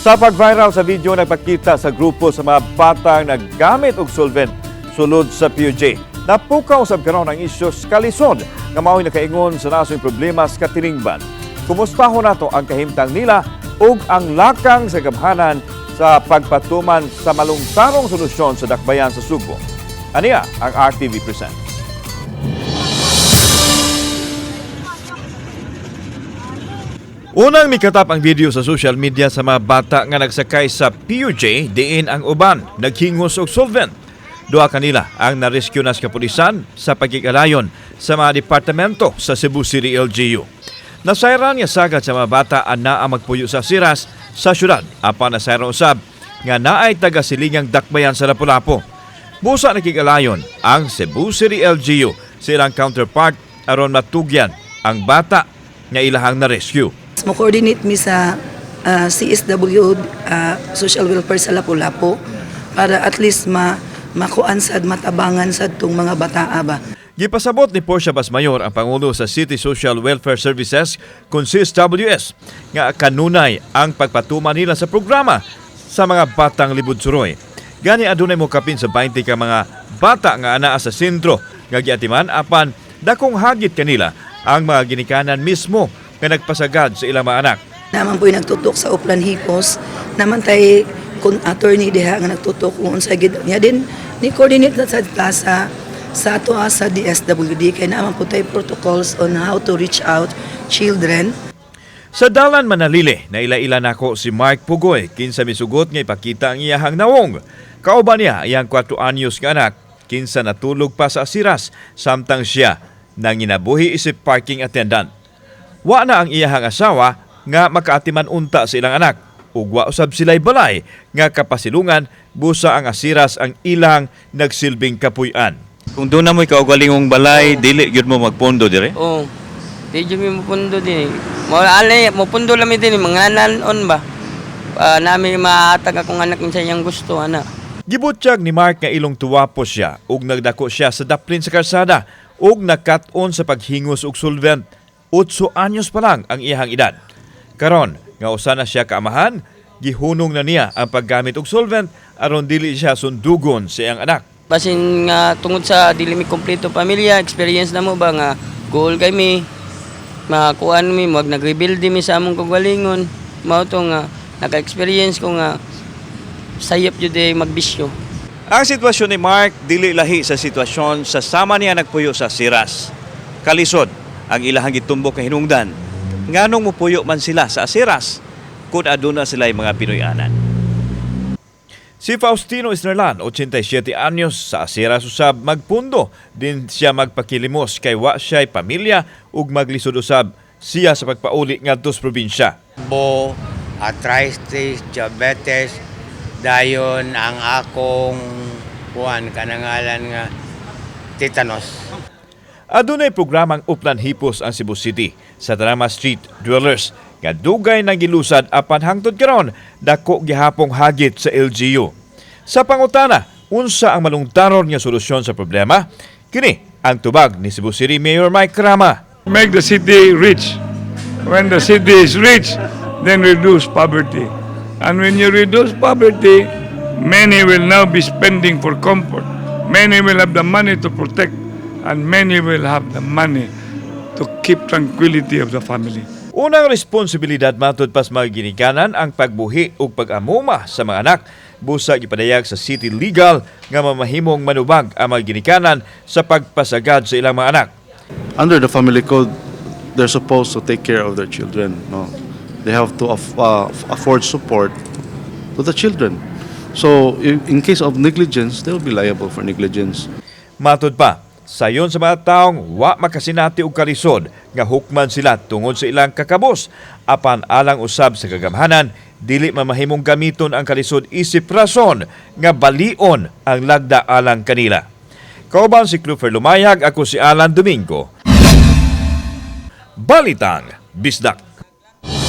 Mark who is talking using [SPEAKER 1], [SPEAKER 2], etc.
[SPEAKER 1] Sa pag-viral sa video, nagpakita sa grupo sa mga batang naggamit og solvent sulod sa PUJ. Napukaw sab karon ang isyu sa kalisod nga mao'y nakaingon sa nasong problema sa katilingban. Kumustahon nato ang kahimtang nila ug ang lakang sa gamhanan sa pagpatuman sa malungtarong solusyon sa dakbayan sa Subo. Aniya ang RTV Present. Unang mikatap ang video sa social media sa mga bata nga nagsakay sa PUJ diin ang uban naghingos og solvent. Duha kanila ang na-rescue na sa kapulisan sa pagkikalayon sa mga departamento sa Cebu City LGU. Nasayran nga sagad sa mga bata ana ang magpuyo sa siras sa syudad apan nasayran usab nga naay taga-silingang dakbayan sa Lapu-Lapu. Busa nakikalayon ang Cebu City LGU sa ilang counterpart aron matugyan ang bata nga ilahang na-rescue.
[SPEAKER 2] Mo-coordinate mi sa CSW Social Welfare sa Lapu-Lapu para at least makuan sad matabangan sad tong mga bataa ba.
[SPEAKER 1] Gipasabot ni Portia Basmayor ang Pangulo sa City Social Welfare Services kung CSWS nga kanunay ang pagpatuman nila sa programa sa mga batang libod-suroy. Gani adunay mo kapin sa 20 ka mga bata nga anaa sa sentro nga giatiman apan dakong hagit kanila ang mga ginikanan mismo nga nagpasagad sa ilang mga anak.
[SPEAKER 2] Naman po'y nagtutok sa Uplan Hipos, naman tayo kung attorney diha nga nagtutok kung unsa gid niya din ni coordinate na sa plaza sa ato sa DSWD kay naman po tayo protocols on how to reach out children.
[SPEAKER 1] Sa Dalan Manalili, naila-ila nako si Mark Pugoy kinsa misugot nga ipakita ang iyahang nawong. Kauban niya iyang 4 anyos nga anak kinsa natulog pa sa asiras samtang siya nang ginabuhi isip parking attendant. Wa na ang iyahang asawa nga makaatiman unta sa ilang anak ug wa usab sila'y balay nga kapasilungan busa ang asiras ang ilang nagsilbing kapuy-an.
[SPEAKER 3] Kung doon na mo ikaw-galingong balay, dili gyud mo magpondo dire?
[SPEAKER 4] Oo. Di dyan may mapundo din. Mapundo lang din, mga nanon ba? Namin maatag akong anak sa iyang gusto, anak.
[SPEAKER 1] Gibutyag ni Mark nga ilong tuwapo siya ug nagdako siya sa daplin sa karsada ug nakat-on sa paghingos og solvent. 8 anyos pa lang ang iyahang edad. Karon, nga usa na siya kaamahan, gihunong na niya ang paggamit og solvent aron dili siya sundugon sa iyang anak.
[SPEAKER 4] Basin nga tungod sa dili mi kompleto pamilya, experience na mo ba nga goal kay mi, makuan mi, nag-rebuild mi sa among kagalingon. Mao to nga naka-experience ko nga sayop jud magbisyo.
[SPEAKER 1] Ang sitwasyon ni Mark dili lahi sa sitwasyon sa sama niya nagpuyo sa siras. Kalisod ang ilahang gitumbok nga hinungdan. Nganong mupuyo man sila sa asiras kung aduna sila mga Pinoyanan. Si Faustino Isnerlan, 87 anyos, sa asiras usab magpundo. Din siya magpakilimos kay wa siya'y pamilya ug maglisod usab siya sa pagpauli ngadto sa probinsya.
[SPEAKER 5] Arthritis, diabetes, dayon ang akong kanangalan nga tetanus.
[SPEAKER 1] Adunay programang Uplan Hipos ang Cebu City sa Drama Street Dwellers nga dugay nang gilusad apan hangtod karon dako gihapong hagit sa LGU. Sa pangutana, unsa ang malungtaron nga solusyon sa problema? Kini ang tubag ni Cebu City Mayor Mike Rama.
[SPEAKER 6] Make the city rich. When the city is rich, then reduce poverty. And when you reduce poverty, many will now be spending for comfort. Many will have the money to protect, and many will have the money to keep tranquility of the family.
[SPEAKER 1] Unang responsibilidad matud pas mga ginikanan ang pagbuhi ug pag-amuma sa mga anak. Busa gipadayag sa City Legal nga mamahimong manubag ang mga ginikanan sa pagpasagad sa ilang mga anak.
[SPEAKER 7] Under the family code, they're supposed to take care of their children. No, they have to afford support to the children. So, in case of negligence, they will be liable for negligence.
[SPEAKER 1] Matud pa, sayon sa mga taong wa makasinati og kalisod nga hukman sila tungod sa ilang kakabos apan alang usab sa kagamhanan dili mamahimong gamiton ang kalisod isip rason nga balion ang lagda alang kanila. Kauban si Clufer Lumayag, ako si Alan Domingo. Balitang Bisdak.